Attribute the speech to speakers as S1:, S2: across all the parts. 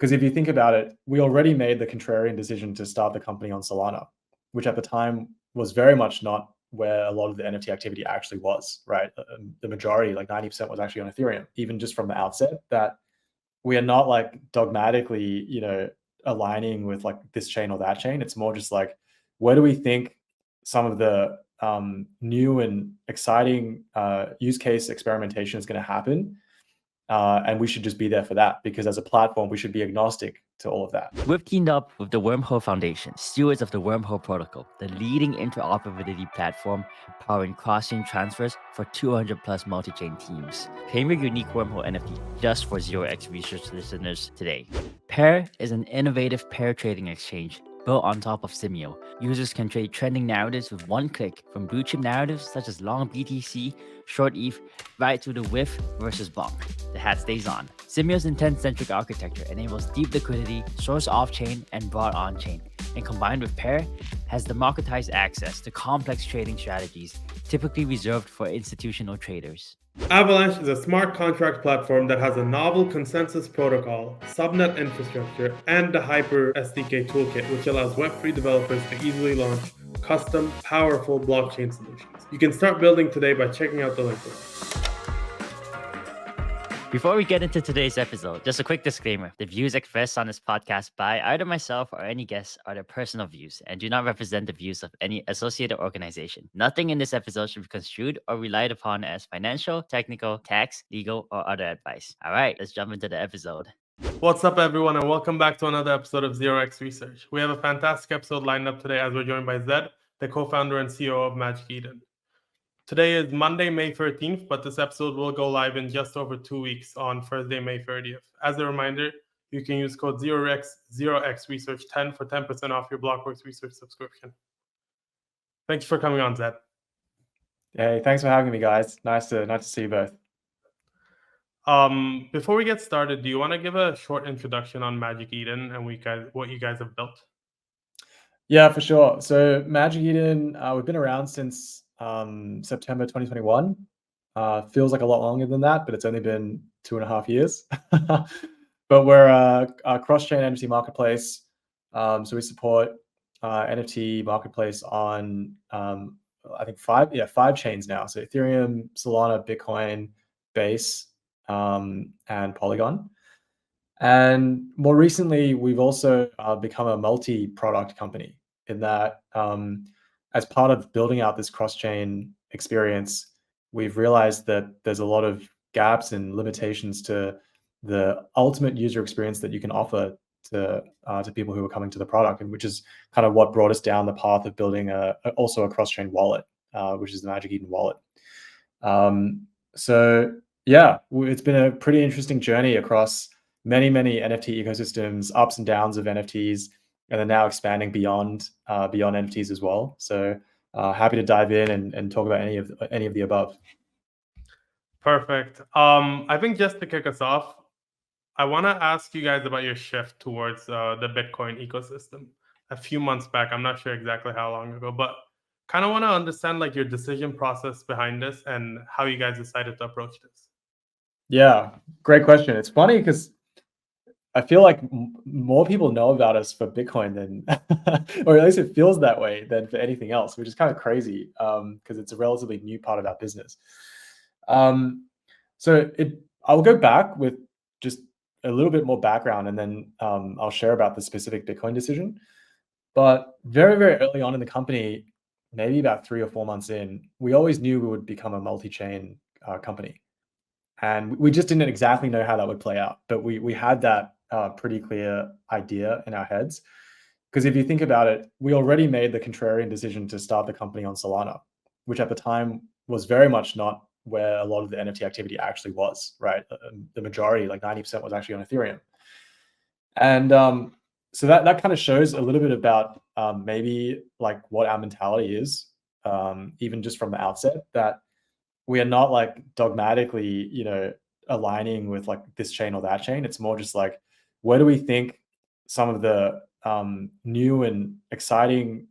S1: Because if you think about it, we already made the contrarian decision to start the company on Solana, which at the time was very much not where a lot of the NFT activity actually was, right? The majority, like 90%, was actually on Ethereum, even just from the outset, that we are not like dogmatically, aligning with like this chain or that chain. It's more just like, where do we think some of the new and exciting use case experimentation is going to happen? And we should just be there for that, because as a platform, we should be agnostic to all of that.
S2: We've teamed up with the Wormhole Foundation, stewards of the Wormhole Protocol, the leading interoperability platform powering cross-chain transfers for 200 plus multi-chain teams. Claim your unique Wormhole NFT just for 0x Research listeners today. Pear is an innovative pair trading exchange built on top of Simio. Users can trade trending narratives with one click, from blue chip narratives such as long BTC, short ETH, right to the whiff versus bonk. The hat stays on. Simio's intent-centric architecture enables deep liquidity, source off-chain, and broad on-chain, and combined with Pear, has democratized access to complex trading strategies typically reserved for institutional traders.
S3: Avalanche is a smart contract platform that has a novel consensus protocol, subnet infrastructure, and the Hyper SDK toolkit, which allows Web3 developers to easily launch custom, powerful blockchain solutions. You can start building today by checking out the link below.
S2: Before we get into today's episode, just a quick disclaimer. The views expressed on this podcast by either myself or any guest are their personal views and do not represent the views of any associated organization. Nothing in this episode should be construed or relied upon as financial, technical, tax, legal, or other advice. All right, let's jump into the episode.
S3: What's up, everyone, and welcome back to another episode of 0x Research. We have a fantastic episode lined up today as we're joined by Zed, the co-founder and COO of Magic Eden. Today is Monday, May 13th, but this episode will go live in just over 2 weeks on Thursday, May 30th. As a reminder, you can use code 0x Research 10 for 10% off your Blockworks Research subscription. Thanks for coming on, Zed.
S1: Hey, thanks for having me, guys. Nice to see you both.
S3: Before we get started, do you want to give a short introduction on Magic Eden and what you guys have built?
S1: Yeah, for sure. So Magic Eden, we've been around since September 2021. Feels like a lot longer than that, but it's only been 2.5 years. But we're a cross-chain NFT marketplace. So we support NFT marketplace on I think five chains now. So Ethereum, Solana, Bitcoin, Base, and Polygon. And more recently, we've also become a multi-product company, in that as part of building out this cross-chain experience, we've realized that there's a lot of gaps and limitations to the ultimate user experience that you can offer to people who are coming to the product, and which is kind of what brought us down the path of building also a cross-chain wallet, which is the Magic Eden wallet. So yeah, it's been a pretty interesting journey across many NFT ecosystems, ups and downs of NFTs, and then now expanding beyond NFTs as well. So happy to dive in and talk about any of the above.
S3: Perfect. I think just to kick us off, I want to ask you guys about your shift towards the Bitcoin ecosystem. A few months back, I'm not sure exactly how long ago, but kind of want to understand like your decision process behind this and how you guys decided to approach this.
S1: Yeah, great question. It's funny because I feel like more people know about us for Bitcoin than, or at least it feels that way, than for anything else, which is kind of crazy because it's a relatively new part of our business. So I'll go back with just a little bit more background, and then I'll share about the specific Bitcoin decision. But very, very early on in the company, maybe about 3 or 4 months in, we always knew we would become a multi-chain company. And we just didn't exactly know how that would play out, but we had that pretty clear idea in our heads. Because if you think about it, we already made the contrarian decision to start the company on Solana, which at the time was very much not where a lot of the NFT activity actually was, right? The majority, like 90%, was actually on Ethereum. And so that kind of shows a little bit about maybe like what our mentality is, even just from the outset, that we are not like dogmatically, aligning with like this chain or that chain. It's more just like, where do we think some of the new and exciting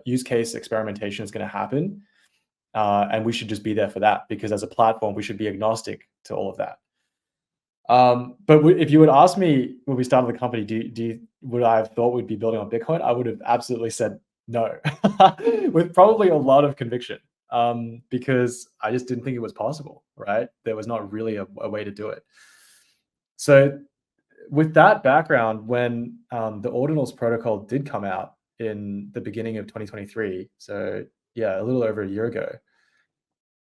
S1: use case experimentation is going to happen? And we should just be there for that, because as a platform, we should be agnostic to all of that. But if you would ask me when we started the company, would I have thought we'd be building on Bitcoin? I would have absolutely said no, with probably a lot of conviction, because I just didn't think it was possible, right? There was not really a way to do it. So with that background, when the Ordinals protocol did come out in the beginning of 2023, so yeah, a little over a year ago,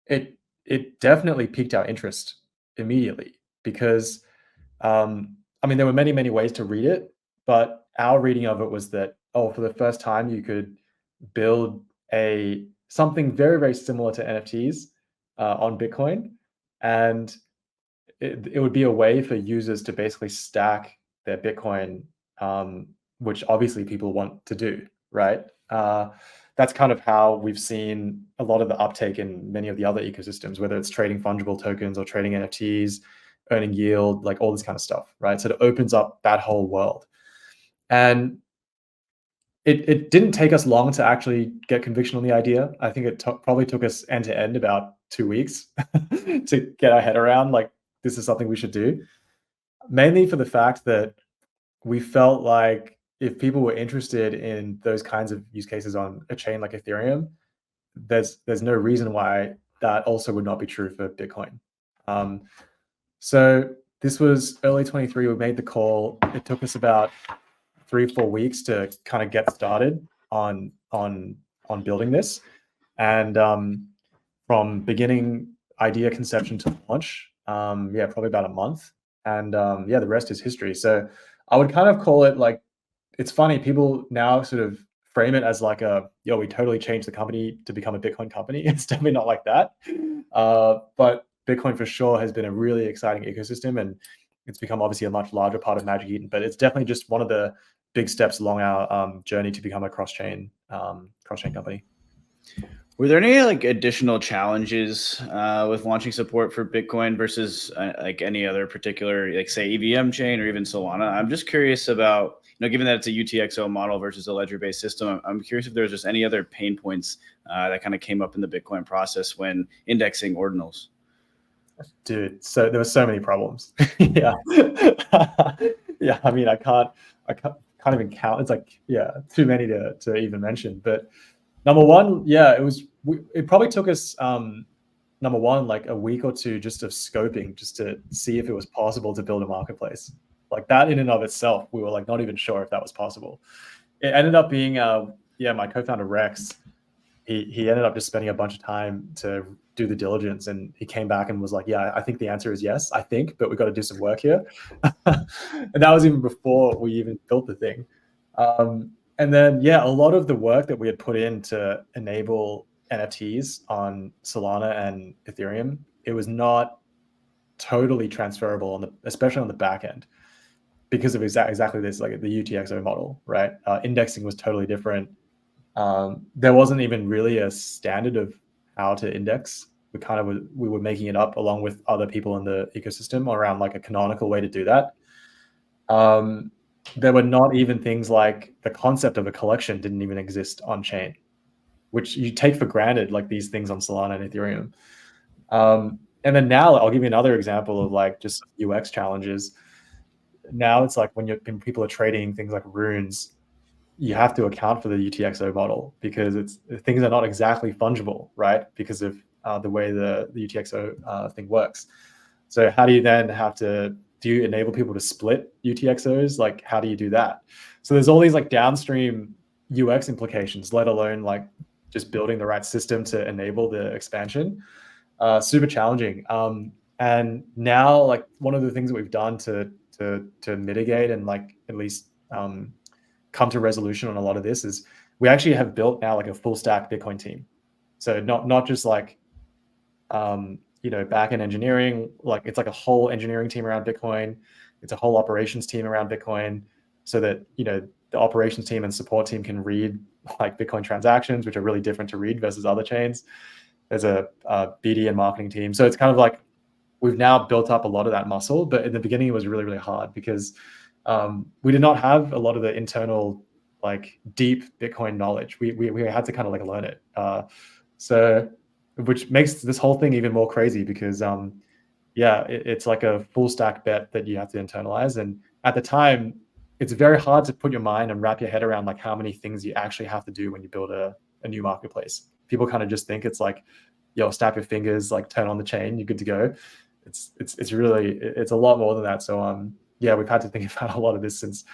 S1: it definitely piqued our interest immediately because I mean, there were many ways to read it, but our reading of it was that, oh, for the first time, you could build something very similar to NFTs on Bitcoin, and it would be a way for users to basically stack their Bitcoin, which obviously people want to do, right? That's kind of how we've seen a lot of the uptake in many of the other ecosystems, whether it's trading fungible tokens or trading NFTs, earning yield, like all this kind of stuff, right? So it opens up that whole world. And it didn't take us long to actually get conviction on the idea. I think it probably took us end to end about 2 weeks to get our head around, like, this is something we should do. Mainly for the fact that we felt like if people were interested in those kinds of use cases on a chain like Ethereum, there's no reason why that also would not be true for Bitcoin. So this was early 23. We made the call. It took us about 3-4 weeks to kind of get started on building this, and from beginning idea conception to launch, yeah, probably about a month, and yeah, the rest is history. So I would kind of call it like, it's funny, people now sort of frame it as like yo, we totally changed the company to become a Bitcoin company. It's definitely not like that. But Bitcoin for sure has been a really exciting ecosystem, and it's become obviously a much larger part of Magic Eden, but it's definitely just one of the big steps along our journey to become a cross-chain company.
S4: Were there any like additional challenges with launching support for Bitcoin versus like any other particular, like say EVM chain or even Solana? I'm just curious about, given that it's a UTXO model versus a ledger-based system, I'm curious if there's just any other pain points that kind of came up in the Bitcoin process when indexing ordinals.
S1: Dude, so there were so many problems. Yeah. Yeah, I mean, I can't even count. It's like, yeah, too many to even mention. But number one, yeah, it probably took us number one, like a week or two just of scoping, just to see if it was possible to build a marketplace. Like that in and of itself, we were like not even sure if that was possible. It ended up being my co-founder Rex, he ended up just spending a bunch of time to do the diligence, and he came back and was like, yeah, I think the answer is yes, I think, but we've got to do some work here. And that was even before we even built the thing. And then, yeah, a lot of the work that we had put in to enable NFTs on Solana and Ethereum, it was not totally transferable especially on the back end, because of exactly this, like the UTXO model, right? Indexing was totally different. There wasn't even really a standard of how to index. We were making it up along with other people in the ecosystem around like a canonical way to do that. There were not even things like the concept of a collection didn't even exist on chain, which you take for granted, like these things on Solana and Ethereum. And then now I'll give you another example of like just UX challenges. Now it's like when people are trading things like runes, you have to account for the UTXO model because things are not exactly fungible, right? Because of the way the UTXO thing works. So how do you then do you enable people to split UTXOs? Like, how do you do that? So there's all these like downstream UX implications, let alone like just building the right system to enable the expansion. Super challenging. And now, like, one of the things that we've done to mitigate and like at least come to resolution on a lot of this is we actually have built now like a full stack Bitcoin team. So not just like back-end engineering, like it's like a whole engineering team around Bitcoin. It's a whole operations team around Bitcoin, so that the operations team and support team can read like Bitcoin transactions, which are really different to read versus other chains. There's a BD and marketing team. So it's kind of like we've now built up a lot of that muscle, but in the beginning it was really hard because we did not have a lot of the internal like deep Bitcoin knowledge. We had to kind of like learn it. So which makes this whole thing even more crazy because yeah, it's like a full stack bet that you have to internalize. And at the time, it's very hard to put your mind and wrap your head around like how many things you actually have to do when you build a new marketplace. People kind of just think it's like, yo, snap your fingers, like turn on the chain, you're good to go. It's really, it's a lot more than that. So yeah, we've had to think about a lot of this since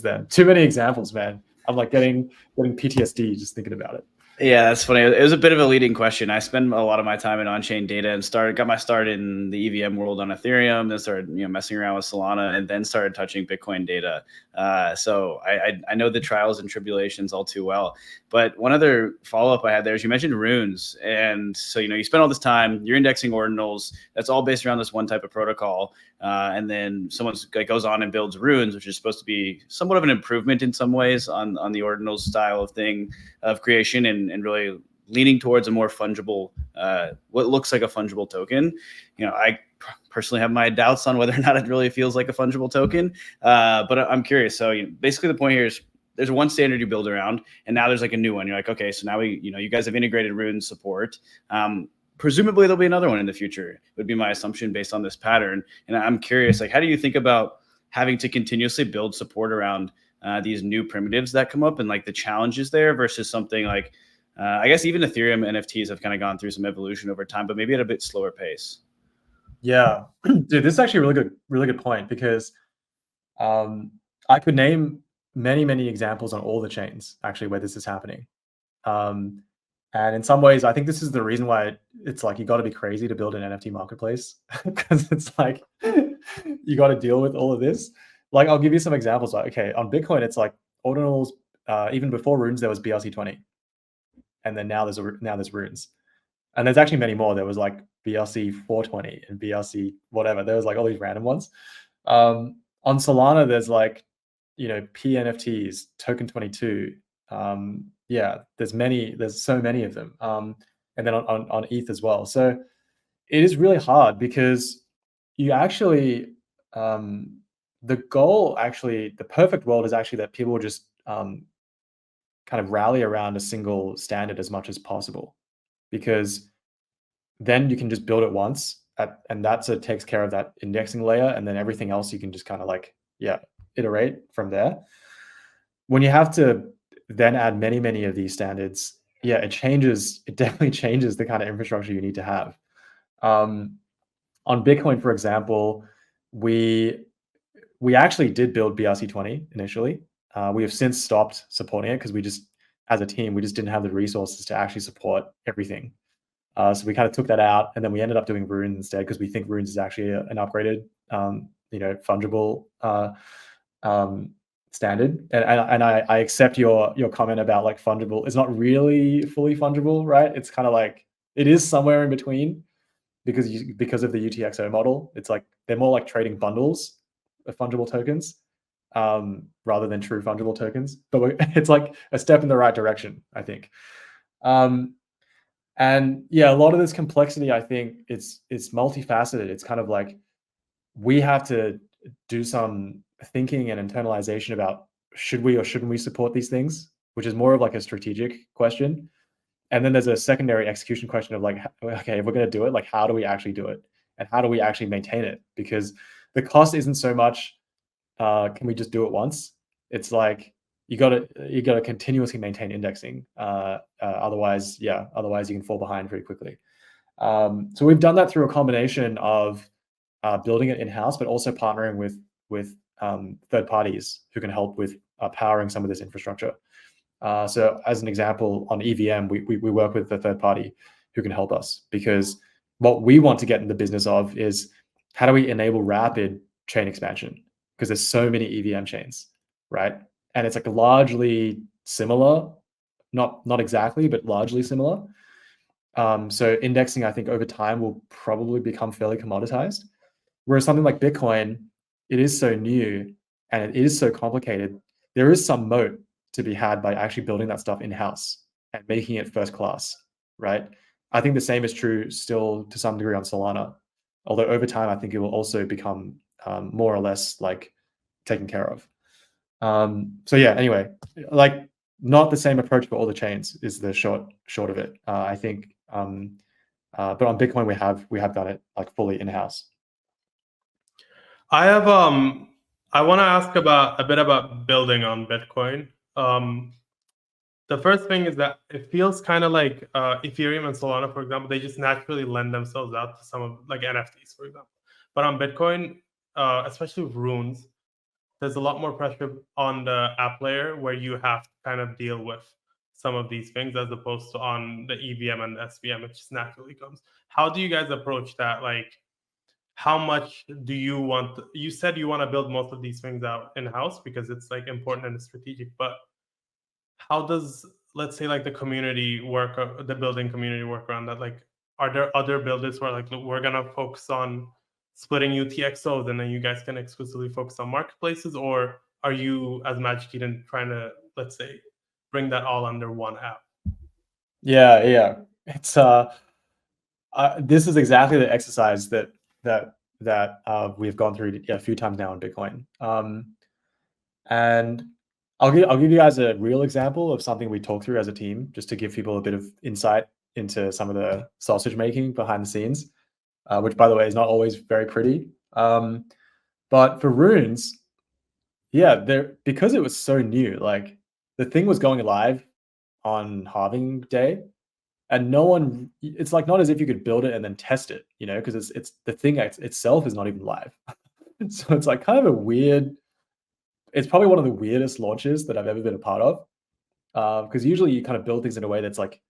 S1: then. Too many examples, man. I'm like getting PTSD just thinking about it.
S4: Yeah, that's funny. It was a bit of a leading question. I spend a lot of my time in on-chain data and got my start in the EVM world on Ethereum, then started messing around with Solana, and then started touching Bitcoin data. So I know the trials and tribulations all too well. But one other follow-up I had there is you mentioned runes. And so, you spend all this time, you're indexing ordinals. That's all based around this one type of protocol. And then someone goes on and builds runes, which is supposed to be somewhat of an improvement in some ways on the ordinals style of creation and really leaning towards a more fungible, what looks like a fungible token. I personally have my doubts on whether or not it really feels like a fungible token, but I'm curious. So basically the point here is there's one standard you build around, and now there's like a new one. You're like, okay, so now you guys have integrated rune support. Presumably there'll be another one in the future, would be my assumption based on this pattern. And I'm curious, like, how do you think about having to continuously build support around these new primitives that come up and like the challenges there versus something like, I guess even Ethereum NFTs have kind of gone through some evolution over time, but maybe at a bit slower pace.
S1: Yeah, dude, this is actually a really good point, because I could name many examples on all the chains actually where this is happening. And in some ways, I think this is the reason why it's like you got to be crazy to build an NFT marketplace, because it's like you got to deal with all of this. Like, I'll give you some examples. Like, okay, on Bitcoin, it's like ordinals. Even before runes, there was BRC20, and then now there's runes, and there's actually many more. There was like BRC420 and BRC whatever. There was like all these random ones. On Solana, there's like PNFTs, token 22. Yeah, there's so many of them. And then on ETH as well. So it is really hard, because you actually, the goal, actually, the perfect world is actually that people just kind of rally around a single standard as much as possible, because then you can just build it once and takes care of that indexing layer, and then everything else you can just kind of like, iterate from there. When you have to then add many of these standards, it definitely changes the kind of infrastructure you need to have. On Bitcoin, for example, we actually did build BRC20 initially. We have since stopped supporting it, because as a team, we just didn't have the resources to actually support everything. So we kind of took that out, and then we ended up doing runes instead, because we think runes is actually an upgraded, fungible standard. And I accept your comment about like fungible. It's not really fully fungible, right? It's kind of like it is somewhere in between, because of the UTXO model. It's like they're more like trading bundles of fungible tokens rather than true fungible tokens. But it's like a step in the right direction, I think. And yeah, a lot of this complexity, I think it's multifaceted. It's kind of like we have to do some thinking and internalization about should we or shouldn't we support these things, which is more of like a strategic question. And then there's a secondary execution question of like, okay, if we're going to do it, like, how do we actually do it? And how do we actually maintain it? Because the cost isn't so much, can we just do it once? It's like, you got to continuously maintain indexing. Otherwise you can fall behind very quickly. So we've done that through a combination of building it in-house, but also partnering with third parties who can help with powering some of this infrastructure. So as an example, on EVM, we work with a third party who can help us, because what we want to get in the business of is how do we enable rapid chain expansion, because there's so many EVM chains, right? And it's like largely similar, not exactly, but largely similar. So indexing, I think over time will probably become fairly commoditized. Whereas something like Bitcoin, it is so new and it is so complicated. There is some moat to be had by actually building that stuff in-house and making it first class, right? I think the same is true still to some degree on Solana, although over time, I think it will also become more or less like taken care of. So yeah, anyway, like not the same approach for all the chains is the short of it. I think, but on Bitcoin, we have done it like fully in-house.
S3: I have I want to ask a bit about building on Bitcoin. The first thing is that it feels kind of like Ethereum and Solana, for example, they just naturally lend themselves out to some of like NFTs, for example. But on Bitcoin, especially with runes, there's a lot more pressure on the app layer where you have to kind of deal with some of these things as opposed to on the EVM and the SVM, it just naturally comes. How do you guys approach that? Like, how much do you want? You said you want to build most of these things out in-house because it's like important and strategic, but how does, let's say, like the community work, the building community work around that? Like, are there other builders who are like, look, we're gonna focus on splitting UTXOs and then you guys can exclusively focus on marketplaces? Or are you as Magic Eden trying to, let's say, bring that all under one app?
S1: Yeah. It's this is exactly the exercise that we've gone through a few times now in Bitcoin. And I'll give you guys a real example of something we talked through as a team, just to give people a bit of insight into some of the sausage making behind the scenes, which, by the way, is not always very pretty. But for runes, yeah, because it was so new, like the thing was going live on halving day, and no one, it's like not as if you could build it and then test it, because it's the thing itself is not even live. So it's like kind of a weird, it's probably one of the weirdest launches that I've ever been a part of. Because usually you kind of build things in a way that's like,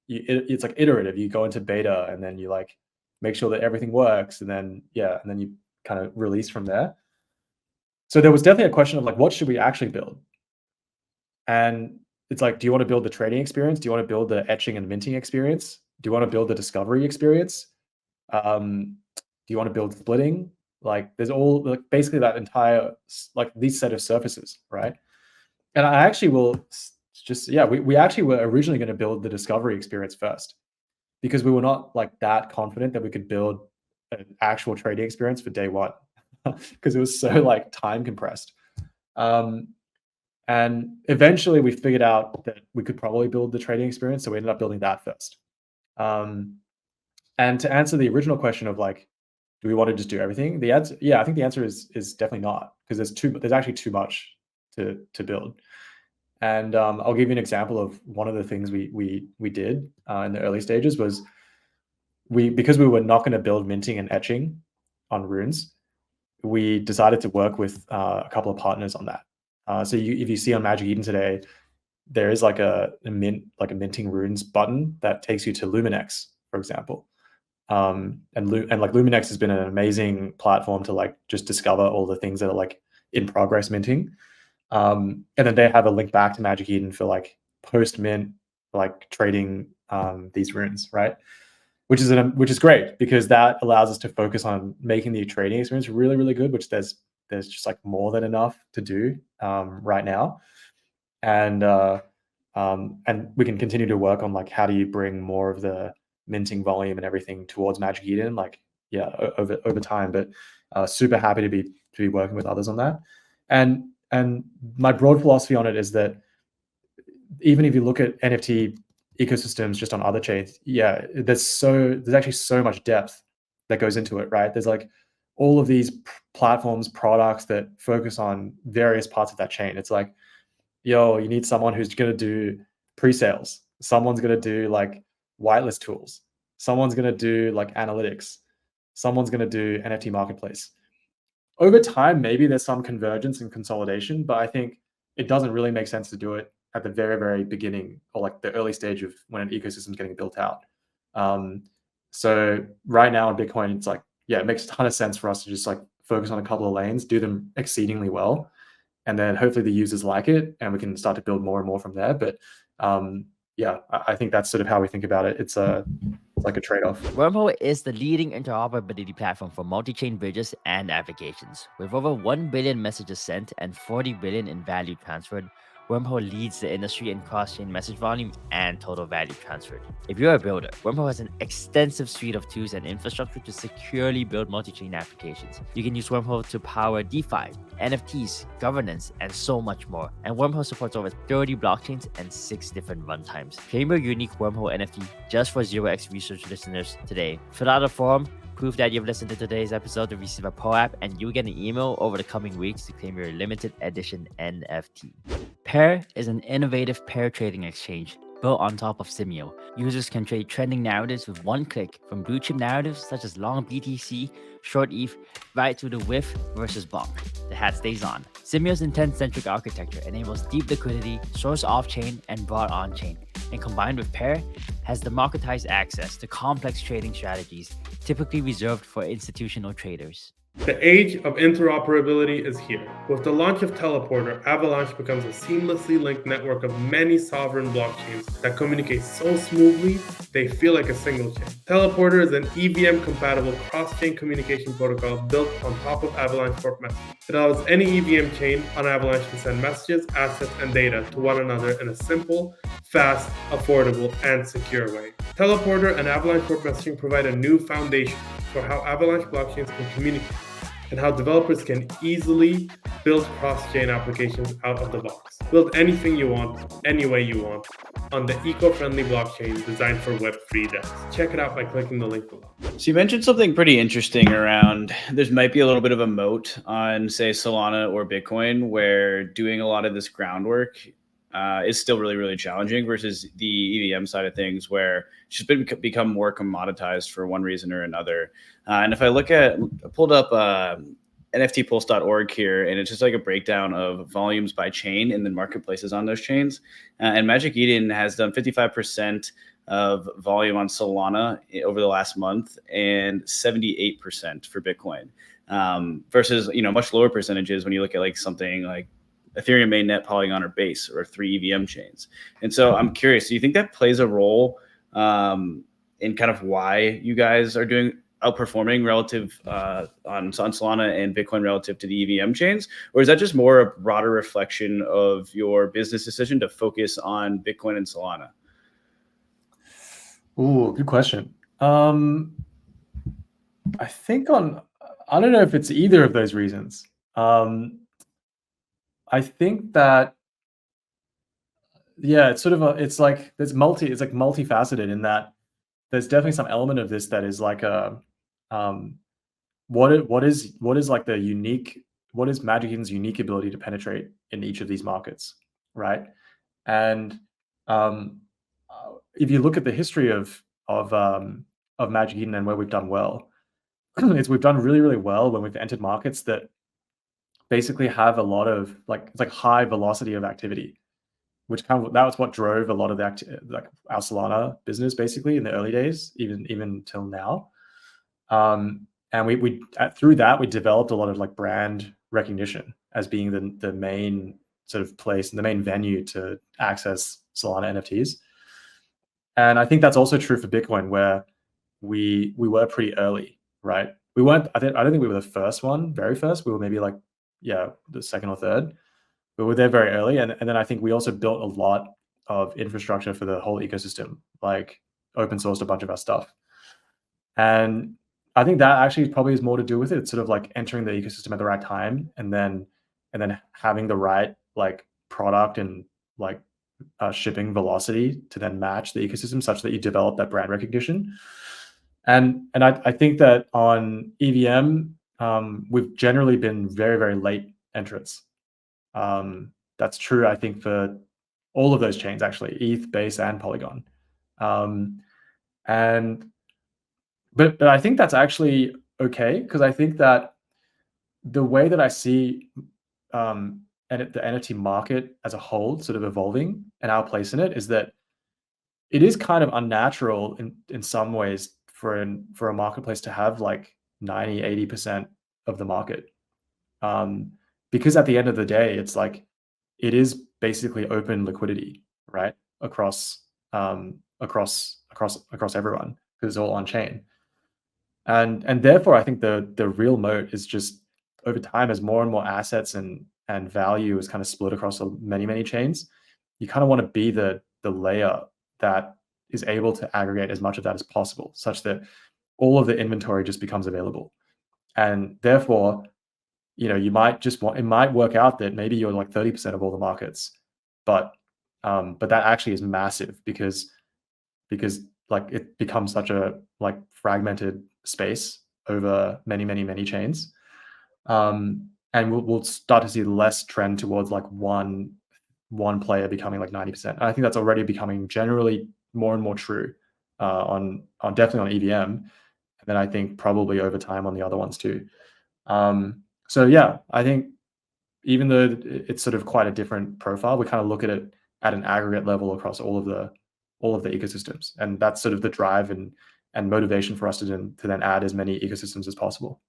S1: it's like iterative. You go into beta and then you like make sure that everything works, and then you kind of release from there. So there was definitely a question of like, what should we actually build? And it's like, do you want to build the trading experience? Do you want to build the etching and minting experience? Do you want to build the discovery experience? Do you want to build splitting? Like, there's all like basically that entire like these set of surfaces, right? And I actually will just we actually were originally going to build the discovery experience first, because we were not like that confident that we could build an actual trading experience for day one, because it was so like time compressed. And eventually we figured out that we could probably build the trading experience, so we ended up building that first. And to answer the original question of like, do we want to just do everything? The answer, I think the answer is definitely not, because there's actually too much to build. And I'll give you an example of one of the things we did in the early stages was because we were not going to build minting and etching on runes, we decided to work with a couple of partners on that. So if you see on Magic Eden today, there is like a minting runes button that takes you to Luminex, for example. And like Luminex has been an amazing platform to like just discover all the things that are like in progress minting. And then they have a link back to Magic Eden for like post mint, like trading these runes, right? Which is great, because that allows us to focus on making the trading experience really, really good, which there's just like more than enough to do right now. And we can continue to work on like, how do you bring more of the minting volume and everything towards Magic Eden, like over time. But super happy to be working with others on that. And my broad philosophy on it is that even if you look at NFT ecosystems just on other chains, there's actually so much depth that goes into it, right? There's like all of these platforms, products that focus on various parts of that chain. It's like, you need someone who's going to do pre-sales. Someone's going to do like whitelist tools. Someone's going to do like analytics. Someone's going to do NFT marketplace. Over time, maybe there's some convergence and consolidation, but I think it doesn't really make sense to do it at the very, very beginning, or like the early stage of when an ecosystem is getting built out. So right now in Bitcoin, it's like, it makes a ton of sense for us to just like focus on a couple of lanes, do them exceedingly well, and then hopefully the users like it, and we can start to build more and more from there. But I think that's sort of how we think about it. It's like a trade-off.
S2: Wormhole is the leading interoperability platform for multi-chain bridges and applications. With over 1 billion messages sent and 40 billion in value transferred, Wormhole leads the industry in cross-chain message volume and total value transferred. If you're a builder, Wormhole has an extensive suite of tools and infrastructure to securely build multi-chain applications. You can use Wormhole to power DeFi, NFTs, governance, and so much more. And Wormhole supports over 30 blockchains and 6 different runtimes. Claim your unique Wormhole NFT just for 0x Research listeners today. Fill out a form, Prove that you've listened to today's episode to receive a Pear app, and you'll get an email over the coming weeks to claim your limited edition NFT. Pear is an innovative pair trading exchange built on top of Simio. Users can trade trending narratives with one click, from blue chip narratives such as long BTC, short ETH, right to the WIF versus bonk. The hat stays on. Simio's intent-centric architecture enables deep liquidity, source off-chain, and broad on-chain, and combined with Pear, has democratized access to complex trading strategies typically reserved for institutional traders.
S3: The age of interoperability is here. With the launch of Teleporter, Avalanche becomes a seamlessly linked network of many sovereign blockchains that communicate so smoothly they feel like a single chain. Teleporter is an EVM-compatible cross-chain communication protocol built on top of Avalanche Corp messaging. It allows any EVM chain on Avalanche to send messages, assets, and data to one another in a simple, fast, affordable, and secure way. Teleporter and Avalanche Corp messaging provide a new foundation for how Avalanche blockchains can communicate and how developers can easily build cross-chain applications out of the box. Build anything you want, any way you want, on the eco-friendly blockchain designed for Web3 devs. Check it out by clicking the link below.
S4: So you mentioned something pretty interesting around there might be a little bit of a moat on, say, Solana or Bitcoin, where doing a lot of this groundwork is still really, really challenging versus the EVM side of things, where it's just become more commoditized for one reason or another. And if I pulled up nftpulse.org here, and it's just like a breakdown of volumes by chain and then marketplaces on those chains. And Magic Eden has done 55% of volume on Solana over the last month and 78% for Bitcoin, versus, much lower percentages when you look at like something like Ethereum mainnet, Polygon, or Base, or 3 EVM chains. And so I'm curious, do you think that plays a role in kind of why you guys are outperforming relative on Solana and Bitcoin relative to the EVM chains? Or is that just more a broader reflection of your business decision to focus on Bitcoin and Solana?
S1: Ooh, good question. I think I don't know if it's either of those reasons. I think that, yeah, it's sort of it's like multifaceted in that there's definitely some element of this that is like what is Magic Eden's unique ability to penetrate in each of these markets, right? And if you look at the history of Magic Eden and where we've done well, is we've done really, really well when we've entered markets that basically have a lot of it's like high velocity of activity, which that was what drove a lot of the our Solana business basically in the early days, even till now. And we through that we developed a lot of brand recognition as being the main sort of place and the main venue to access Solana NFTs. And I think that's also true for Bitcoin, where we were pretty early, right? We weren't. I don't think we were the very first. We were maybe the second or third. But we're there very early, and then I think we also built a lot of infrastructure for the whole ecosystem, like open sourced a bunch of our stuff. And I think that actually probably is more to do with it. It's sort of like entering the ecosystem at the right time, and then having the right product and shipping velocity to then match the ecosystem such that you develop that brand recognition. And I think that on EVM, we've generally been very, very late entrants. That's true, I think, for all of those chains, actually, ETH, Base, and Polygon. But I think that's actually okay, because I think that the way that I see the NFT market as a whole sort of evolving and our place in it is that it is kind of unnatural in some ways for a marketplace to have 90-80% of the market, because at the end of the day, it's it is basically open liquidity, right, across everyone, because it's all on chain. And therefore, I think the real moat is just over time, as more and more assets and value is kind of split across many chains, you kind of want to be the layer that is able to aggregate as much of that as possible, such that all of the inventory just becomes available. And therefore, you might it might work out that maybe you're 30% of all the markets, but that actually is massive because it becomes such a fragmented space over many chains. And we'll start to see less trend towards like one player becoming like 90%. And I think that's already becoming generally more and more true on definitely on EVM, and then I think probably over time on the other ones too. So yeah, I think even though it's sort of quite a different profile, we kind of look at it at an aggregate level across all of the ecosystems, and that's sort of the drive and motivation for us to then add as many ecosystems as possible.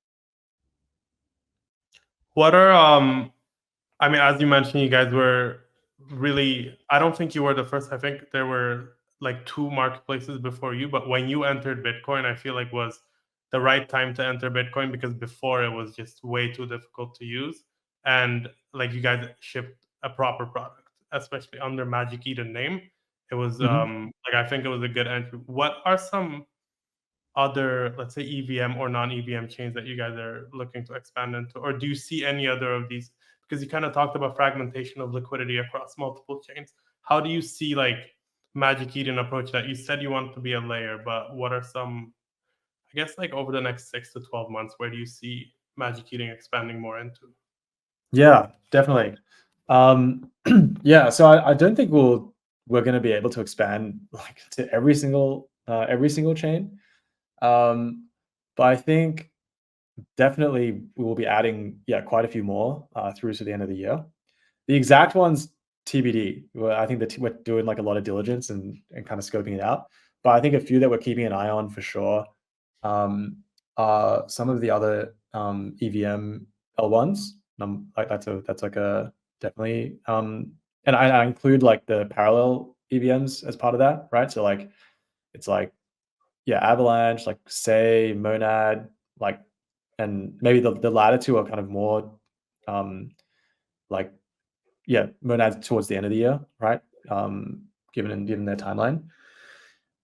S3: What are I mean, as you mentioned, you guys were really, I don't think you were the first. I think there were like 2 marketplaces before you, but when you entered Bitcoin, I feel like was the right time to enter Bitcoin, because before it was just way too difficult to use. And like you guys shipped a proper product, especially under Magic Eden name. It was like, I think it was a good entry. What are some other, let's say, EVM or non-EVM chains that you guys are looking to expand into? Or do you see any other of these? Because you kind of talked about fragmentation of liquidity across multiple chains. How do you see like Magic Eden approach that? You said you want to be a layer, but what are some, I guess, like over the next 6 to 12 months, where do you see Magic Eden expanding more into?
S1: Yeah, definitely. Yeah, so I don't think we're going to be able to expand like to every single chain. But I think definitely we will be adding quite a few more through to the end of the year. The exact ones TBD. Well, I think that we're doing like a lot of diligence and kind of scoping it out. But I think a few that we're keeping an eye on for sure are some of the other EVM L1s. Like that's like a definitely and I include like the parallel EVMs as part of that, right? So like it's like Avalanche, like Say, Monad, like, and maybe the latter two are kind of more like Monad towards the end of the year, right? Given their timeline.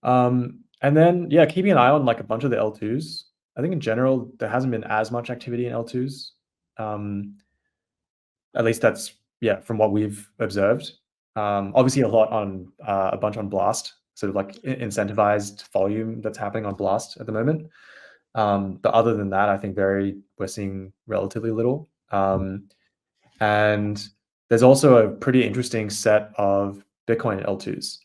S1: And then keeping an eye on like a bunch of the L2s. I think in general there hasn't been as much activity in L2s. At least that's from what we've observed. Obviously a lot on a bunch on Blast, sort of like incentivized volume that's happening on Blast at the moment. But other than that, I think we're seeing relatively little. And there's also a pretty interesting set of Bitcoin L2s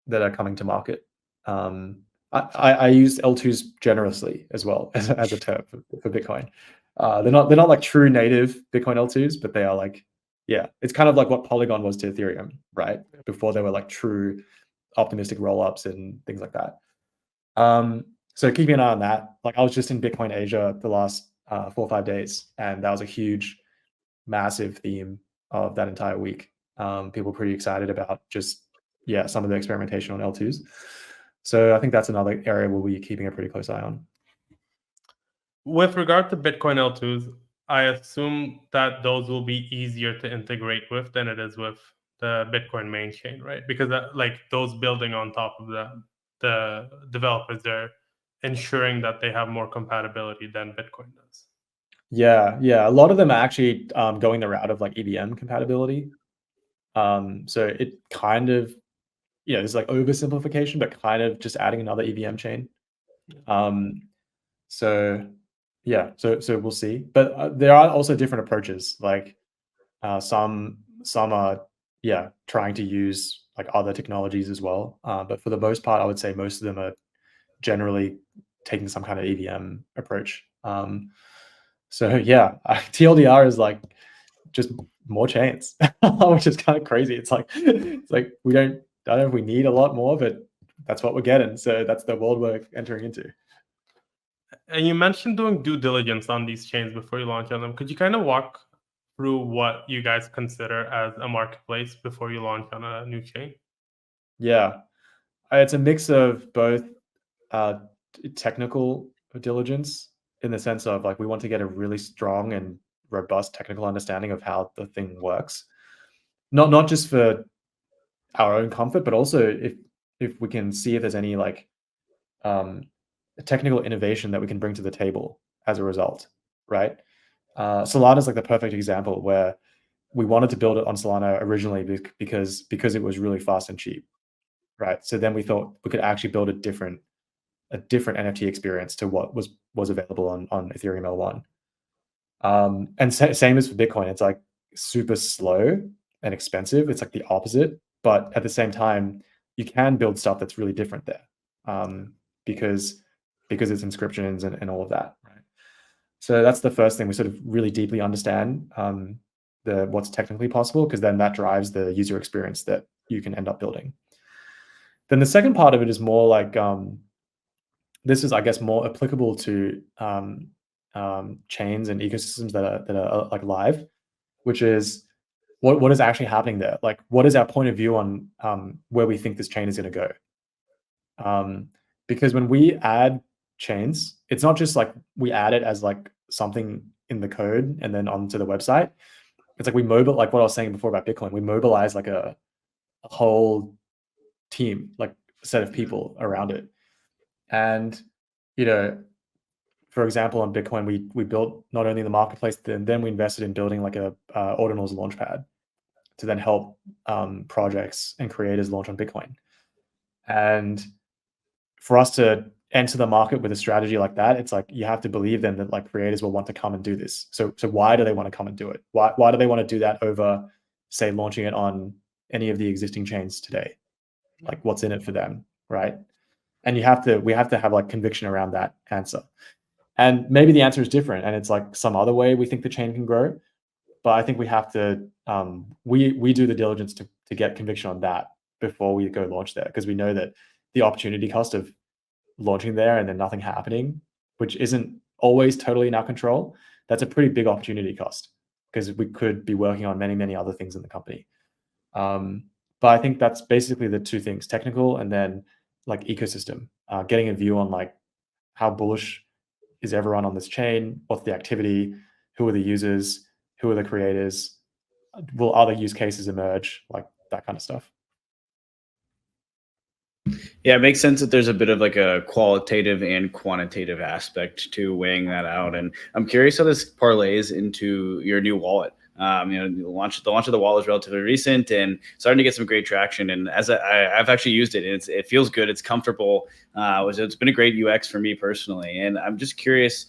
S1: that are coming to market. I use L2s generously as well as a term for Bitcoin. They're not like true native Bitcoin L2s, but they are like, it's kind of like what Polygon was to Ethereum, right? Before they were like true optimistic rollups and things like that. So keeping an eye on that. Like I was just in Bitcoin Asia the last 4 or 5 days, and that was a huge, massive theme of that entire week. People were pretty excited about just some of the experimentation on L2s. So I think that's another area we'll be keeping a pretty close eye on.
S3: With regard to Bitcoin L2s, I assume that those will be easier to integrate with than it is with the Bitcoin main chain, right? Because like those building on top of the developers, they're ensuring that they have more compatibility than Bitcoin does.
S1: Yeah. A lot of them are actually going the route of like EVM compatibility. So it kind of, it's like oversimplification, but kind of just adding another EVM chain. So we'll see. But there are also different approaches. Like some are trying to use like other technologies as well. But for the most part, I would say most of them are generally taking some kind of EVM approach. So TLDR is like just more chains, which is kind of crazy. It's like we don't know if we need a lot more, but that's what we're getting. So that's the world we're entering into.
S3: And you mentioned doing due diligence on these chains before you launch on them. Could you kind of walk through what you guys consider as a marketplace before you launch on a new chain?
S1: Yeah, it's a mix of both technical diligence, in the sense of like we want to get a really strong and robust technical understanding of how the thing works, not just for our own comfort, but also if we can see if there's any like technical innovation that we can bring to the table as a result, right? Solana is like the perfect example, where we wanted to build it on Solana originally because it was really fast and cheap, right? So then we thought we could actually build it different a different NFT experience to what was available on Ethereum L1. And same as for Bitcoin. It's like super slow and expensive. It's like the opposite, but at the same time, you can build stuff that's really different there, because it's inscriptions and all of that, right? So that's the first thing. We sort of really deeply understand what's technically possible, because then that drives the user experience that you can end up building. Then the second part of it is more like, this is, I guess, more applicable to chains and ecosystems that are like live, which is what is actually happening there. Like, what is our point of view on where we think this chain is going to go? Because when we add chains, it's not just like we add it as like something in the code and then onto the website. It's like like what I was saying before about Bitcoin, we mobilize like a whole team, like a set of people around it. And, for example, on Bitcoin, we built not only the marketplace, then we invested in building like a Ordinals launchpad to then help projects and creators launch on Bitcoin. And for us to enter the market with a strategy like that, it's like you have to believe then that like creators will want to come and do this. So why do they want to come and do it? Why do they want to do that over, say, launching it on any of the existing chains today? Like, what's in it for them, right? And we have to have like conviction around that answer. And maybe the answer is different, and it's like some other way we think the chain can grow. But I think we have to we do the diligence to get conviction on that before we go launch there, because we know that the opportunity cost of launching there and then nothing happening, which isn't always totally in our control, that's a pretty big opportunity cost, because we could be working on many other things in the company. But I think that's basically the two things: technical and then like ecosystem, getting a view on like how bullish is everyone on this chain, what's the activity, who are the users, who are the creators, will other use cases emerge, like that kind of stuff.
S4: Yeah, it makes sense that there's a bit of like a qualitative and quantitative aspect to weighing that out. And I'm curious how this parlays into your new wallet. The launch of the wallet is relatively recent and starting to get some great traction. And as I've actually used it, and it feels good. It's comfortable. It's been a great UX for me personally. And I'm just curious,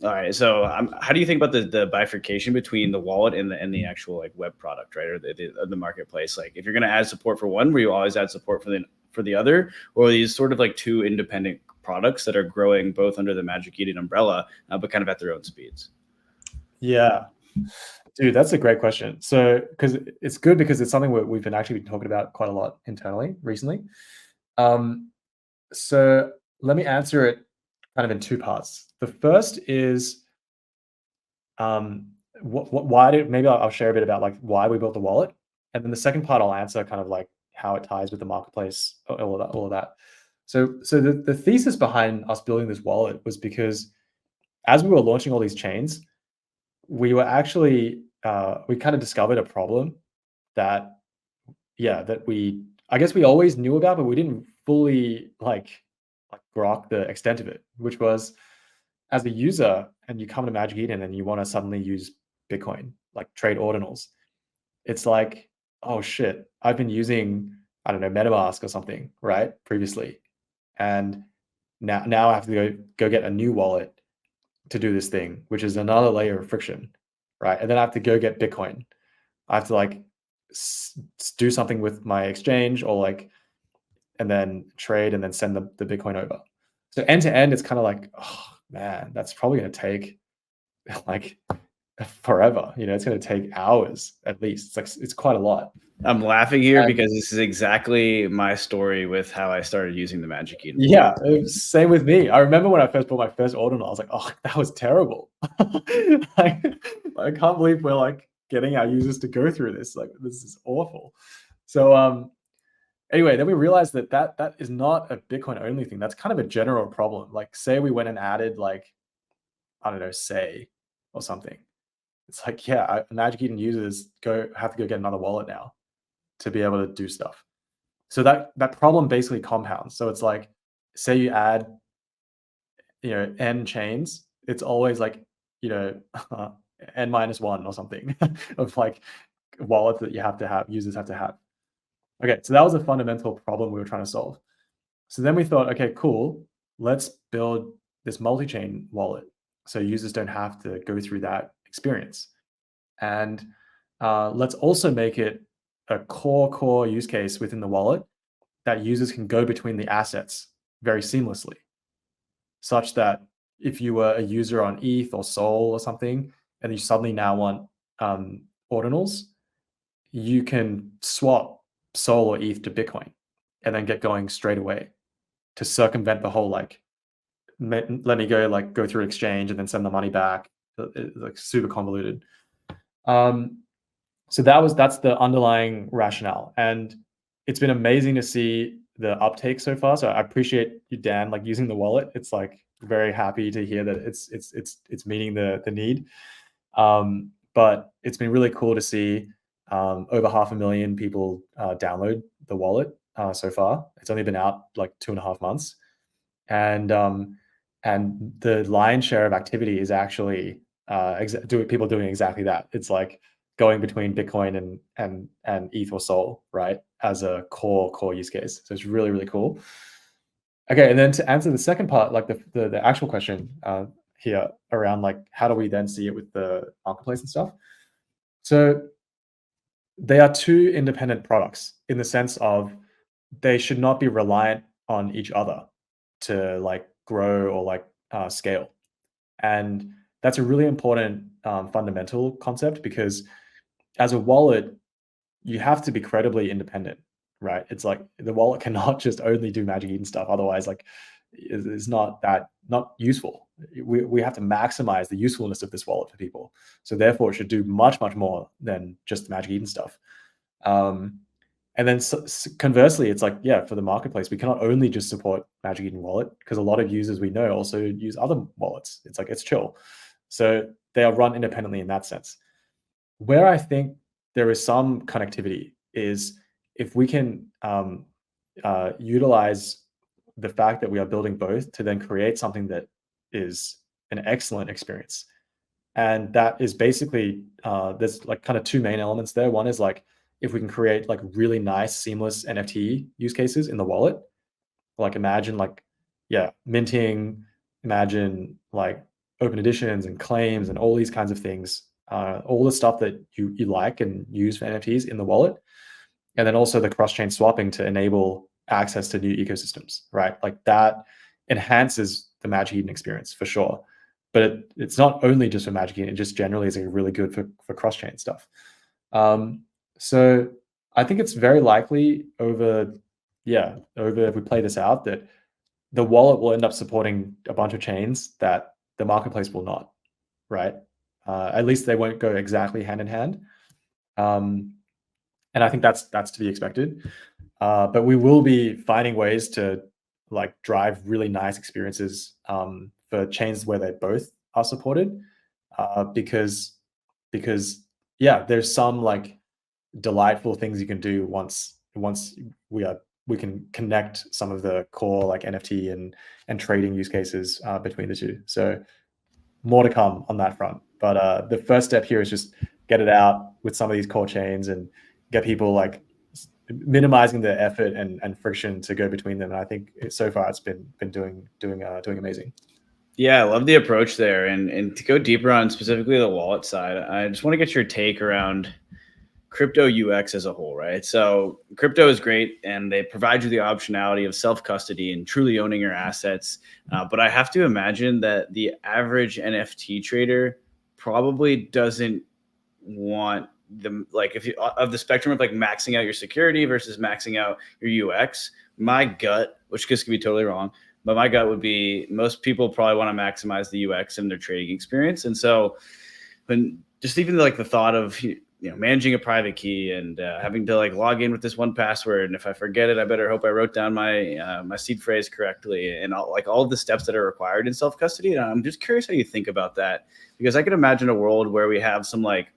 S4: all right, so how do you think about the bifurcation between the wallet and the actual like web product, right, or the marketplace? Like, if you're going to add support for one, will you always add support for the other, or are these sort of like two independent products that are growing both under the Magic Eden umbrella, but kind of at their own speeds?
S1: Yeah, dude, that's a great question. So, because it's good, because it's something we've been actually talking about quite a lot internally recently. So let me answer it kind of in two parts. The first is maybe I'll share a bit about like why we built the wallet, and then the second part I'll answer kind of like how it ties with the marketplace, all of that. So the thesis behind us building this wallet was because as we were launching all these chains, we were actually we kind of discovered a problem that we always knew about, but we didn't fully like grok the extent of it, which was, as a user, and you come to Magic Eden and you want to suddenly use Bitcoin, like trade ordinals, it's like, oh shit, I've been using, I don't know, MetaMask or something, right, previously, and now I have to go get a new wallet to do this thing, which is another layer of friction, right? And then I have to go get Bitcoin. I have to like do something with my exchange, or like, and then trade and then send the Bitcoin over. So end to end, it's kind of like, oh man, that's probably going to take like forever. It's going to take hours at least. It's quite a lot.
S4: I'm laughing here because this is exactly my story with how I started using the Magic Eden.
S1: Yeah, same with me. I remember when I first bought my first ordinal, I was like, oh, that was terrible. I can't believe we're like getting our users to go through this. Like, this is awful. So anyway, then we realized that is not a Bitcoin only thing. That's kind of a general problem. Like, say we went and added like, I don't know, Say or something. It's like, yeah, Magic Eden users have to go get another wallet now to be able to do stuff. So that problem basically compounds. So it's like, say you add, n chains, it's always like, n minus one or something of like wallets that users have to have. Okay, so that was a fundamental problem we were trying to solve. So then we thought, okay, cool. Let's build this multi-chain wallet so users don't have to go through that experience. And let's also make it a core use case within the wallet that users can go between the assets very seamlessly, such that if you were a user on ETH or Sol or something, and you suddenly now want ordinals, you can swap Sol or ETH to Bitcoin and then get going straight away to circumvent the whole like, let me go through exchange and then send the money back. It's like super convoluted. So that's the underlying rationale, and it's been amazing to see the uptake so far. So I appreciate you, Dan, like using the wallet. It's like very happy to hear that it's meeting the need. But it's been really cool to see over 500,000 people download the wallet so far. It's only been out like 2.5 months, and the lion's share of activity is actually people doing exactly that. It's like going between Bitcoin and ETH or Sol, right, as a core use case. So it's really, really cool. Okay, and then to answer the second part, like the actual question here around like how do we then see it with the marketplace and stuff. So they are two independent products in the sense of they should not be reliant on each other to like grow or like scale. And that's a really important fundamental concept, because as a wallet, you have to be credibly independent, right? It's like the wallet cannot just only do Magic Eden stuff. Otherwise, like it's not useful. We have to maximize the usefulness of this wallet for people. So therefore, it should do much more than just Magic Eden stuff. And then conversely, it's like, yeah, for the marketplace, we cannot only just support Magic Eden wallet, because a lot of users we know also use other wallets. It's like, it's chill. So they are run independently in that sense. Where I think there is some connectivity is if we can utilize the fact that we are building both to then create something that is an excellent experience. And that is basically, there's like kind of two main elements there. One is like, if we can create like really nice, seamless NFT use cases in the wallet, like imagine like, yeah, minting, imagine like open editions and claims and all these kinds of things, all the stuff that you like and use for NFTs in the wallet. And then also the cross-chain swapping to enable access to new ecosystems, right? Like that enhances the Magic Eden experience for sure. But it's not only just for Magic Eden, it just generally is like really good for cross-chain stuff. So I think it's very likely over if we play this out, that the wallet will end up supporting a bunch of chains that the marketplace will not, right? At least they won't go exactly hand in hand. And I think that's to be expected. But we will be finding ways to like drive really nice experiences for chains where they both are supported, because yeah, there's some like delightful things you can do once we can connect some of the core like NFT and trading use cases between the two. So more to come on that front. But the first step here is just get it out with some of these core chains and get people like minimizing the effort and friction to go between them. And I think so far it's been doing amazing.
S4: Yeah, I love the approach there. And to go deeper on specifically the wallet side, I just want to get your take around crypto UX as a whole, right? So crypto is great and they provide you the optionality of self-custody and truly owning your assets. But I have to imagine that the average NFT trader probably doesn't want like if you of the spectrum of like maxing out your security versus maxing out your UX. My gut, which this could be totally wrong, but my gut would be most people probably want to maximize the UX in their trading experience. And so when just even like the thought of managing a private key and having to like log in with this one password, and if I forget it, I better hope I wrote down my my seed phrase correctly, and all of the steps that are required in self custody. And I'm just curious how you think about that, because I could imagine a world where we have some like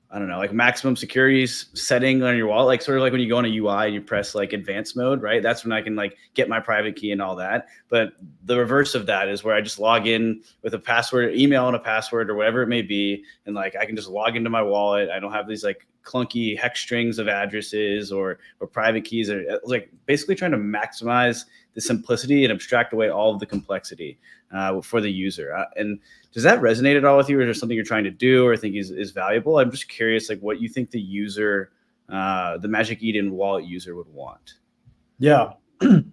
S4: I don't know, like maximum security setting on your wallet, like sort of like when you go on a UI and you press like advanced mode, right? That's when I can like get my private key and all that. But the reverse of that is where I just log in with a password, email and a password or whatever it may be. And like, I can just log into my wallet. I don't have these like clunky hex strings of addresses or private keys, or like basically trying to maximize the simplicity and abstract away all of the complexity for the user. And does that resonate at all with you, or is there something you're trying to do or think is valuable? I'm just curious, like what you think the user, the Magic Eden wallet user would want.
S1: Yeah,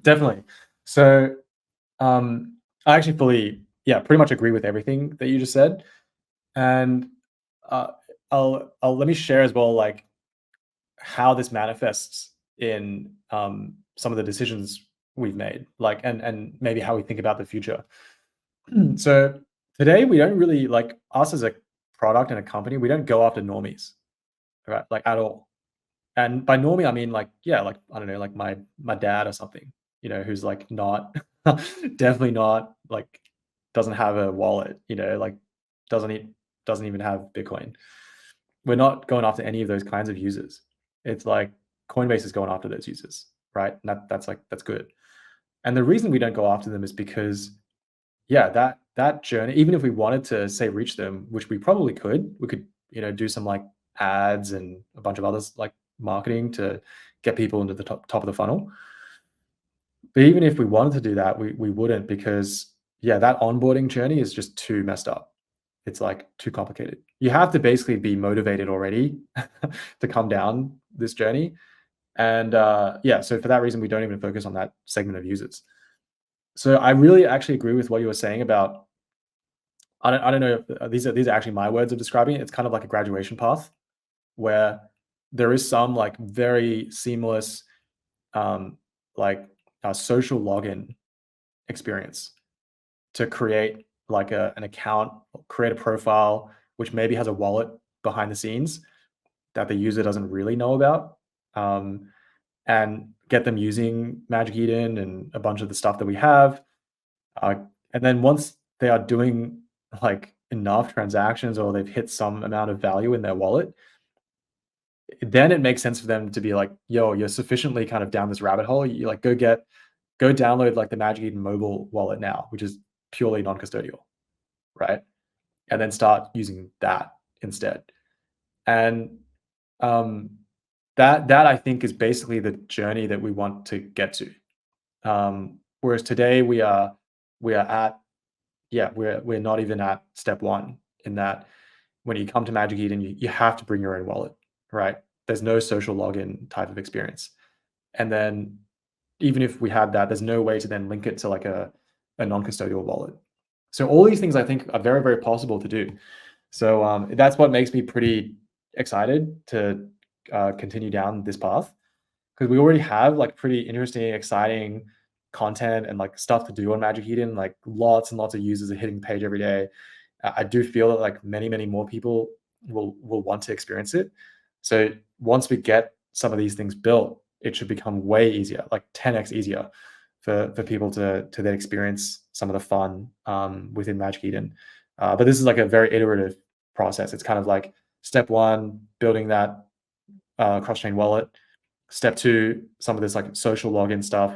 S1: definitely. So I actually pretty much agree with everything that you just said. And I'll let me share as well, like how this manifests in some of the decisions we've made, like, and maybe how we think about the future. So today we don't really, like, us as a product and a company, we don't go after normies, right? Like at all. And by normie, I mean like, yeah, like, I don't know, like my dad or something, you know, who's like not definitely not like, doesn't have a wallet, you know, like doesn't even have Bitcoin. We're not going after any of those kinds of users. It's like Coinbase is going after those users, right? And that's good. And the reason we don't go after them is because, yeah, that journey, even if we wanted to say reach them, which we probably could, we could, you know, do some like ads and a bunch of others like marketing to get people into the top of the funnel. But even if we wanted to do that, we wouldn't, because yeah, that onboarding journey is just too messed up. It's like too complicated. You have to basically be motivated already to come down this journey. And yeah, so for that reason, we don't even focus on that segment of users. So I really actually agree with what you were saying about, I don't know if these are actually my words of describing it. It's kind of like a graduation path where there is some like very seamless like a social login experience to create like an account, create a profile, which maybe has a wallet behind the scenes that the user doesn't really know about, and get them using Magic Eden and a bunch of the stuff that we have. And then once they are doing like enough transactions, or they've hit some amount of value in their wallet, then it makes sense for them to be like, yo, you're sufficiently kind of down this rabbit hole. You like go download like the Magic Eden mobile wallet now, which is purely non-custodial, right? And then start using that instead. And that I think is basically the journey that we want to get to. Whereas today we are at, yeah, we're not even at step one, in that when you come to Magic Eden, you have to bring your own wallet, right? There's no social login type of experience. And then even if we had that, there's no way to then link it to like a non-custodial wallet. So all these things I think are very, very possible to do. So that's what makes me pretty excited to continue down this path, because we already have like pretty interesting, exciting content and like stuff to do on Magic Eden. Like lots and lots of users are hitting the page every day. I do feel that like many, many more people will want to experience it. So once we get some of these things built, it should become way easier, like 10x easier for people to then experience some of the fun within Magic Eden. But this is like a very iterative process. It's kind of like step one, building that cross-chain wallet. Step two, some of this like social login stuff.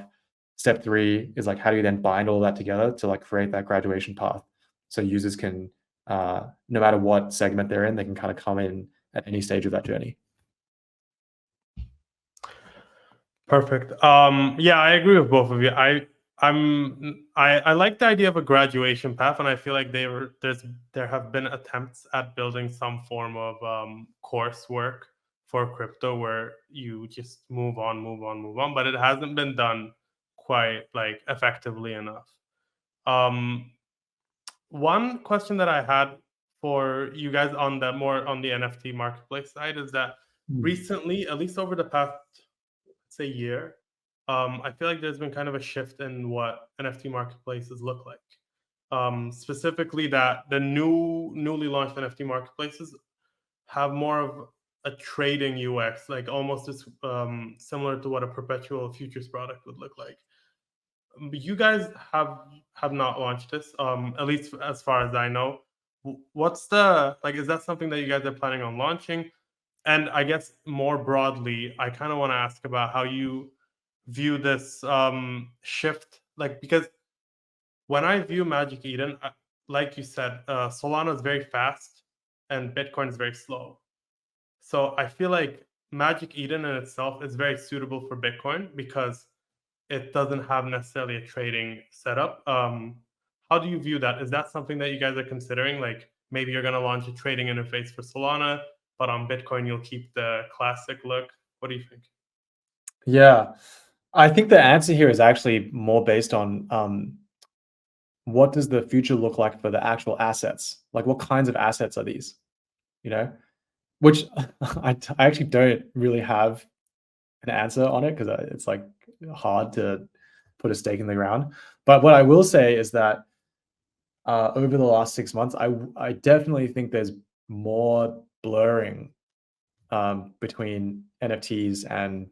S1: Step three is like, how do you then bind all that together to like create that graduation path, so users can, no matter what segment they're in, they can kind of come in at any stage of that journey.
S3: Perfect. Yeah, I agree with both of you. I like the idea of a graduation path, and I feel like there have been attempts at building some form of coursework for crypto where you just move on, but it hasn't been done quite like effectively enough. One question that I had for you guys on the NFT marketplace side is that recently, at least over the past, say, year, I feel like there's been kind of a shift in what NFT marketplaces look like. Specifically, that the newly launched NFT marketplaces have more of a trading UX, like almost as similar to what a perpetual futures product would look like. You guys have not launched this, at least as far as I know. What's the, like, is that something that you guys are planning on launching? And I guess more broadly, I kind of want to ask about how you view this shift, like, because when I view Magic Eden, like you said, Solana is very fast and Bitcoin is very slow. So I feel like Magic Eden in itself is very suitable for Bitcoin because it doesn't have necessarily a trading setup. How do you view that? Is that something that you guys are considering? Like maybe you're going to launch a trading interface for Solana, but on Bitcoin, you'll keep the classic look. What do you think?
S1: Yeah, I think the answer here is actually more based on what does the future look like for the actual assets? Like what kinds of assets are these? You know, which I actually don't really have an answer on it because it's like hard to put a stake in the ground. But what I will say is that over the last 6 months, I definitely think there's more blurring between NFTs and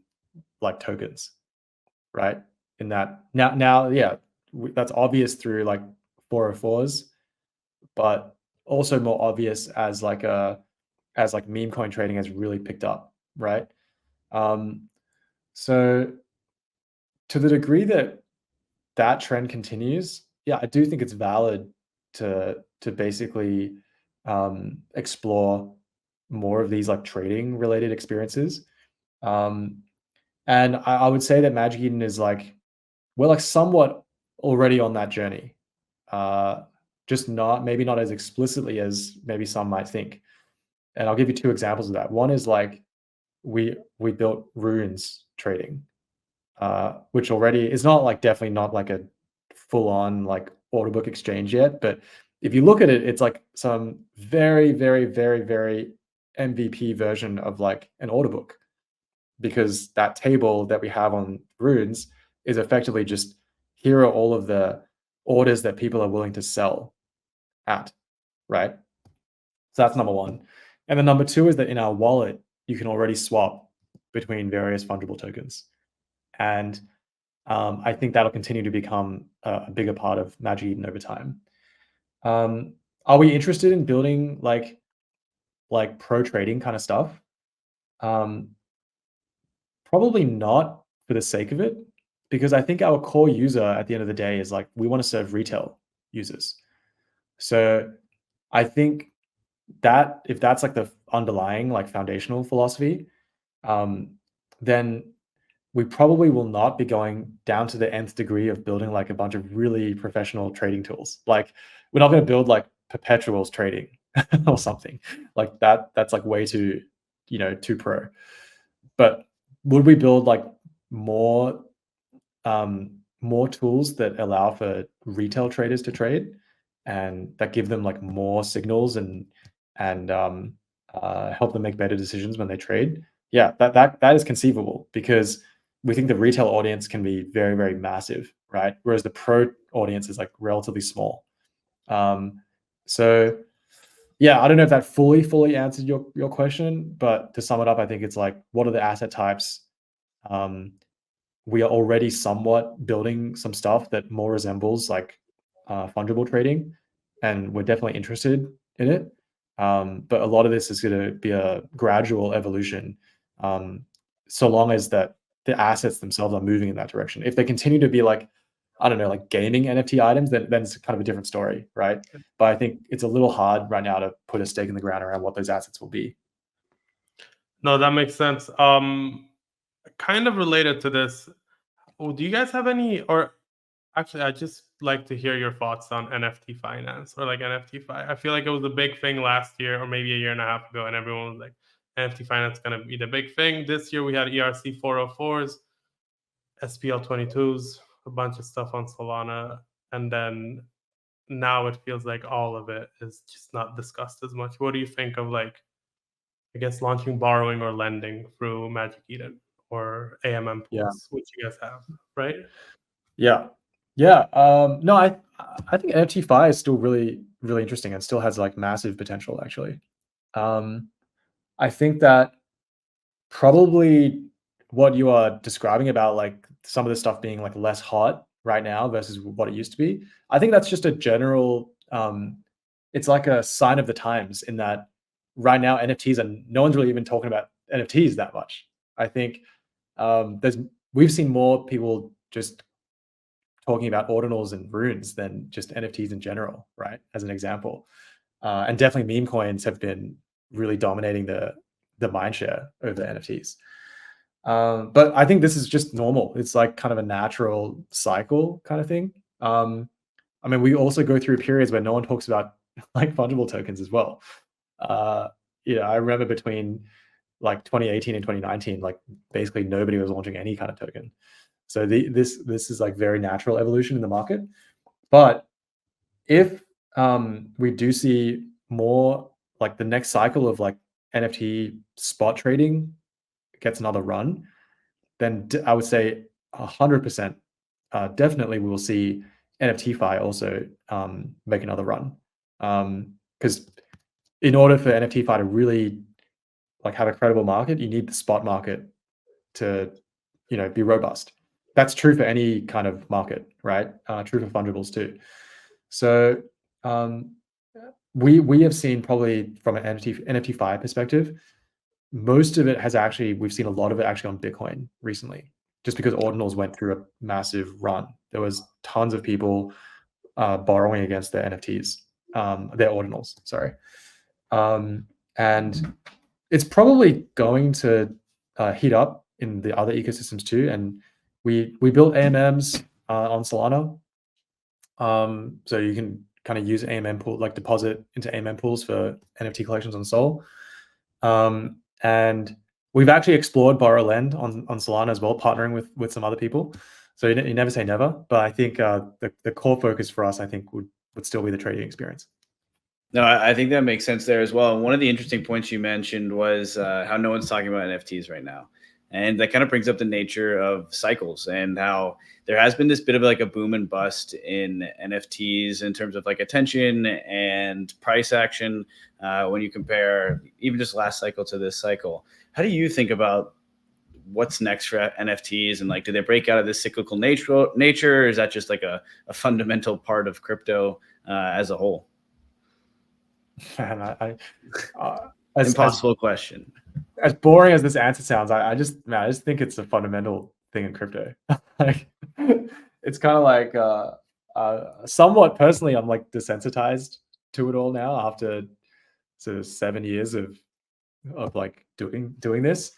S1: like tokens, right? In that now, yeah, that's obvious through like 404s, but also more obvious as like meme coin trading has really picked up, right? So to the degree that that trend continues, yeah, I do think it's valid to basically explore more of these like trading related experiences. And I would say that Magic Eden is like we're like somewhat already on that journey. Just maybe not as explicitly as maybe some might think. And I'll give you two examples of that. One is like we built runes trading, which already is not like definitely not like a full on like order book exchange yet, but if you look at it, it's like some very, very, very, very MVP version of like an order book, because that table that we have on runes is effectively just here are all of the orders that people are willing to sell at, right? So that's number one. And then number two is that in our wallet, you can already swap between various fungible tokens. And I think that'll continue to become a bigger part of Magic Eden over time. Are we interested in building like pro trading kind of stuff? Probably not for the sake of it, because I think our core user at the end of the day is like, we want to serve retail users. So I think that if that's like the underlying like foundational philosophy, then we probably will not be going down to the nth degree of building like a bunch of really professional trading tools. Like we're not going to build like perpetuals trading or something like that. That's like way too, too pro. But would we build like more tools that allow for retail traders to trade and that give them like more signals and help them make better decisions when they trade? Yeah, that is conceivable, because we think the retail audience can be very, very massive, right? Whereas the pro audience is like relatively small. So yeah, I don't know if that fully answered your question, but to sum it up, I think it's like, what are the asset types? We are already somewhat building some stuff that more resembles like fungible trading, and we're definitely interested in it. But a lot of this is going to be a gradual evolution, so long as that the assets themselves are moving in that direction. If they continue to be like, I don't know, like gaming NFT items, then it's kind of a different story, right? But I think it's a little hard right now to put a stake in the ground around what those assets will be.
S3: No, that makes sense. Kind of related to this, do you guys have any, or actually, I'd just like to hear your thoughts on NFT finance or like NFTfi. I feel like it was a big thing last year or maybe a year and a half ago, and everyone was like, NFT finance is going to be the big thing. This year we had ERC 404s, SPL 22s, a bunch of stuff on Solana, and then now it feels like all of it is just not discussed as much. What do you think of like, I guess, launching borrowing or lending through Magic Eden or AMM pools, which you guys have, right?
S1: Yeah. No, I think NFTfi is still really, really interesting and still has like massive potential, actually. I think that probably what you are describing about like some of the stuff being like less hot right now versus what it used to be, I think that's just a general, it's like a sign of the times, in that right now NFTs, and no one's really even talking about NFTs that much. I think we've seen more people just talking about ordinals and runes than just NFTs in general, right? As an example, and definitely meme coins have been really dominating the mindshare over NFTs. But I think this is just normal. It's like kind of a natural cycle kind of thing. I mean, we also go through periods where no one talks about like fungible tokens as well. I remember between like 2018 and 2019, like basically nobody was launching any kind of token. So this is like very natural evolution in the market. But if we do see more, like the next cycle of like NFT spot trading gets another run, then I would say 100% definitely we will see NFTfi also make another run. Because in order for NFTfi to really like have a credible market, you need the spot market to be robust. That's true for any kind of market, right? True for fungibles too. So we have seen, probably from an NFTfi perspective, most of it has actually, we've seen a lot of it actually on Bitcoin recently, just because ordinals went through a massive run. There was tons of people borrowing against their NFTs, their ordinals, sorry. And it's probably going to heat up in the other ecosystems too. And we built AMMs on Solana. So you can kind of use AMM pool, like deposit into AMM pools for NFT collections on Sol. And we've actually explored borrow lend on Solana as well, partnering with some other people. So you never say never, but I think the core focus for us, I think, would still be the trading experience.
S4: No, I think that makes sense there as well. One of the interesting points you mentioned was how no one's talking about NFTs right now. And that kind of brings up the nature of cycles and how there has been this bit of like a boom and bust in NFTs in terms of like attention and price action when you compare even just last cycle to this cycle. How do you think about what's next for NFTs, and like, do they break out of this cyclical nature, or is that just like a fundamental part of crypto as a whole?
S1: Man,
S4: impossible question.
S1: As boring as this answer sounds, I just think it's a fundamental thing in crypto. Like, it's kind of like somewhat personally, I'm like desensitized to it all now after sort of 7 years of like doing this.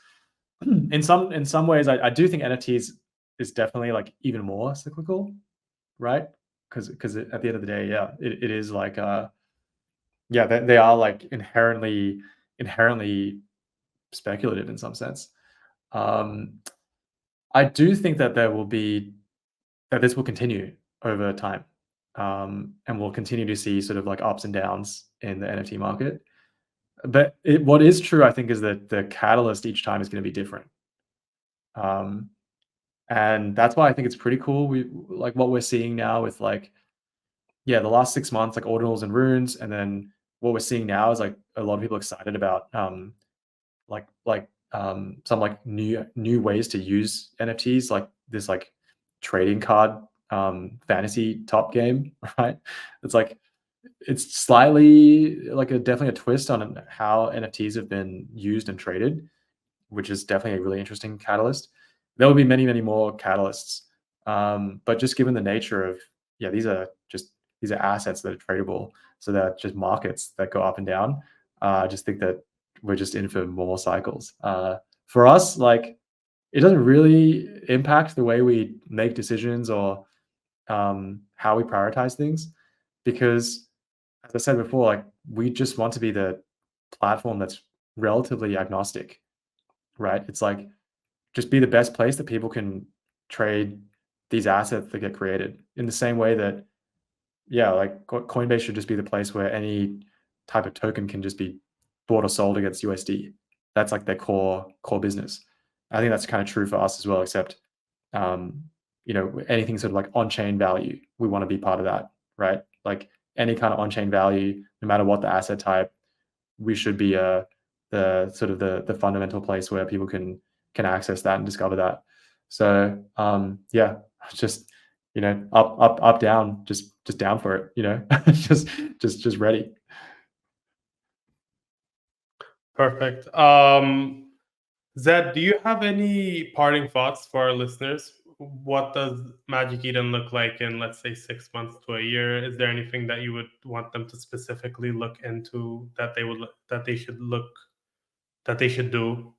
S1: In some ways, I do think NFTs is definitely like even more cyclical, right? Because at the end of the day, yeah, it is like yeah, they are like inherently speculative in some sense. I do think that this will continue over time, and we'll continue to see sort of like ups and downs in the NFT market. But what is true, I think, is that the catalyst each time is going to be different. And that's why I think it's pretty cool. We like what we're seeing now with like, yeah, the last 6 months, like ordinals and runes, and then what we're seeing now is like a lot of people excited about some like new ways to use NFTs, like this like trading card fantasy top game, right? It's slightly like definitely a twist on how NFTs have been used and traded, which is definitely a really interesting catalyst. There will be many more catalysts, but just given the nature of, yeah, these are assets that are tradable, so they're just markets that go up and down. I just think that we're just in for more cycles. For us, like, it doesn't really impact the way we make decisions or how we prioritize things, because, as I said before, like, we just want to be the platform that's relatively agnostic, right? It's like, just be the best place that people can trade these assets that get created, in the same way that, yeah, like Coinbase should just be the place where any type of token can just be bought or sold against USD. That's like their core business. I think that's kind of true for us as well, except anything sort of like on-chain value, we want to be part of that, right? Like any kind of on-chain value, no matter what the asset type, we should be the sort of the fundamental place where people can access that and discover that. So yeah, just up down, just down for it, just ready.
S3: Perfect. Zed, do you have any parting thoughts for our listeners? What does Magic Eden look like in, let's say, 6 months to a year? Is there anything that you would want them to specifically look into that they should do?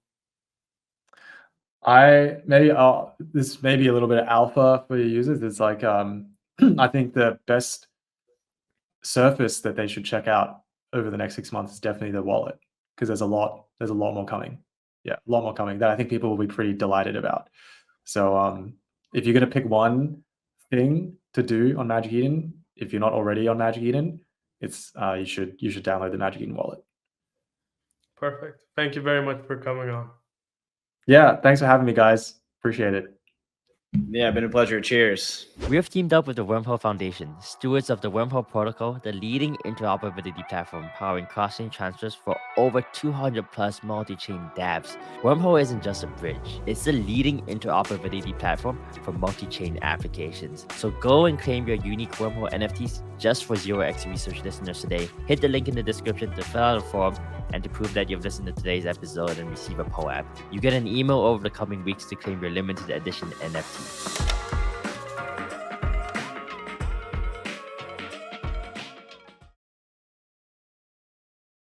S1: This may be a little bit of alpha for your users. It's like I think the best surface that they should check out over the next 6 months is definitely the wallet, because there's a lot more coming. Yeah, a lot more coming that I think people will be pretty delighted about. So if you're gonna pick one thing to do on Magic Eden, if you're not already on Magic Eden, it's you should download the Magic Eden wallet.
S3: Perfect. Thank you very much for coming on.
S1: Yeah, thanks for having me, guys. Appreciate it.
S4: Yeah, been a pleasure. Cheers.
S2: We have teamed up with the Wormhole Foundation, stewards of the Wormhole Protocol, the leading interoperability platform powering cross-chain transfers for over 200 plus multi-chain dApps. Wormhole isn't just a bridge, it's the leading interoperability platform for multi-chain applications. So go and claim your unique Wormhole NFTs just for 0x Research listeners today. Hit the link in the description to fill out a form and to prove that you've listened to today's episode and receive a POAP. You get an email over the coming weeks to claim your limited edition NFT.